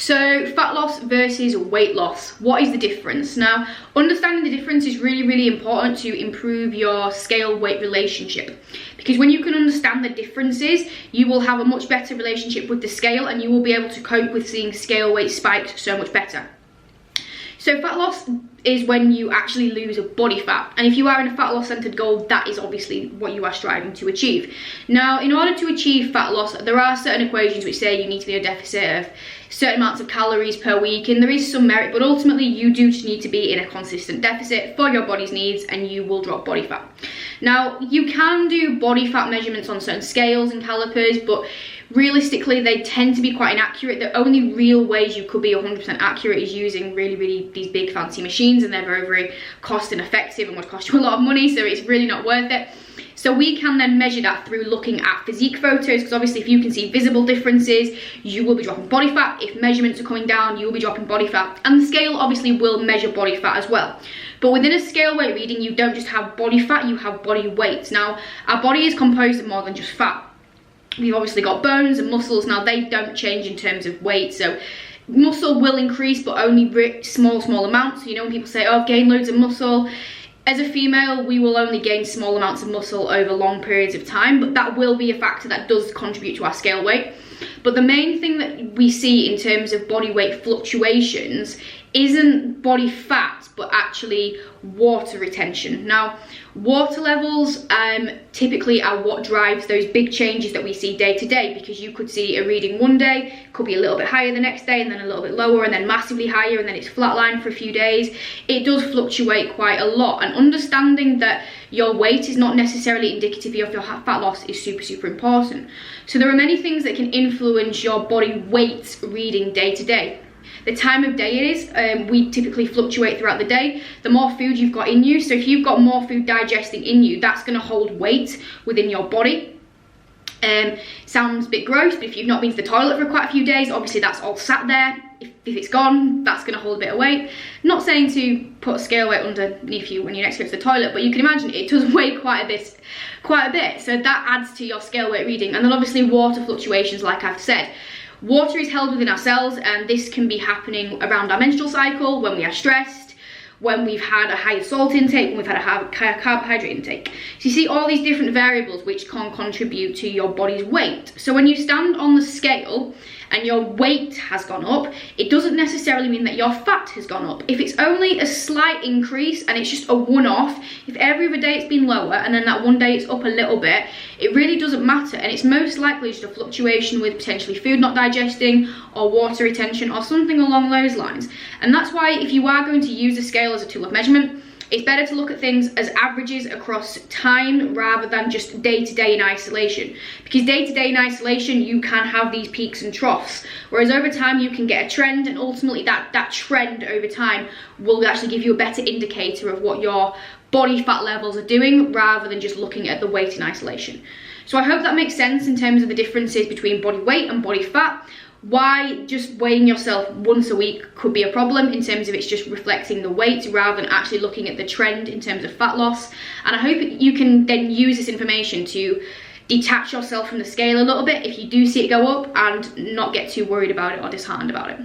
So fat loss versus weight loss, what is the difference? Now, understanding the difference is really, really important to improve your scale-weight relationship, because when you can understand the differences, you will have a much better relationship with the scale and you will be able to cope with seeing scale weight spikes so much better. So fat loss is when you actually lose a body fat, and if you are in a fat loss centered goal, that is obviously what you are striving to achieve. Now, in order to achieve fat loss, there are certain equations which say you need to be in a deficit of certain amounts of calories per week, and there is some merit, but ultimately you do just need to be in a consistent deficit for your body's needs and you will drop body fat. Now, you can do body fat measurements on certain scales and calipers, but realistically they tend to be quite inaccurate. The only real ways you could be 100% accurate is using really these big fancy machines, and they're very cost ineffective and would cost you a lot of money, so it's really not worth it. So we can then measure that through looking at physique photos, because obviously if you can see visible differences, you will be dropping body fat. If measurements are coming down, you will be dropping body fat, and the scale obviously will measure body fat as well. But within a scale weight reading, you don't just have body fat, you have body weight. Now, our body is composed of more than just fat. We've obviously got bones and muscles. Now, they don't change in terms of weight, so muscle will increase, but only small amounts. You know, when people say, oh, I've gained loads of muscle, as a female, we will only gain small amounts of muscle over long periods of time, but that will be a factor that does contribute to our scale weight. But the main thing that we see in terms of body weight fluctuations isn't body fat, but actually water retention. Now, water levels typically are what drives those big changes that we see day to day, because you could see a reading one day, could be a little bit higher the next day, and then a little bit lower, and then massively higher, and then it's flatlined for a few days. It does fluctuate quite a lot, and understanding that your weight is not necessarily indicative of your fat loss is super important. So there are many things that can influence your body weight reading day to day. The time of day it is, we typically fluctuate throughout the day. The more food you've got in you, so if you've got more food digesting in you, that's going to hold weight within your body. Sounds a bit gross, but if you've not been to the toilet for quite a few days, obviously that's all sat there. If it's gone, that's going to hold a bit of weight. Not saying to put a scale weight underneath you when you next go to the toilet, but you can imagine it does weigh quite a bit. So that adds to your scale weight reading. And then obviously water fluctuations, like I've said. Water is held within our cells, and this can be happening around our menstrual cycle, when we are stressed, when we've had a higher salt intake, when we've had a higher carbohydrate intake. So you see all these different variables which can contribute to your body's weight. So when you stand on the scale and your weight has gone up, it doesn't necessarily mean that your fat has gone up. If it's only a slight increase and it's just a one-off, if every other day it's been lower and then that one day it's up a little bit, it really doesn't matter, and it's most likely just a fluctuation with potentially food not digesting or water retention or something along those lines. And that's why if you are going to use a scale as a tool of measurement, it's better to look at things as averages across time rather than just day to day in isolation. Because day to day in isolation, you can have these peaks and troughs. Whereas over time, you can get a trend, and ultimately that trend over time will actually give you a better indicator of what your body fat levels are doing rather than just looking at the weight in isolation. So I hope that makes sense in terms of the differences between body weight and body fat. Why just weighing yourself once a week could be a problem in terms of it's just reflecting the weight rather than actually looking at the trend in terms of fat loss. And I hope you can then use this information to detach yourself from the scale a little bit if you do see it go up, and not get too worried about it or disheartened about it.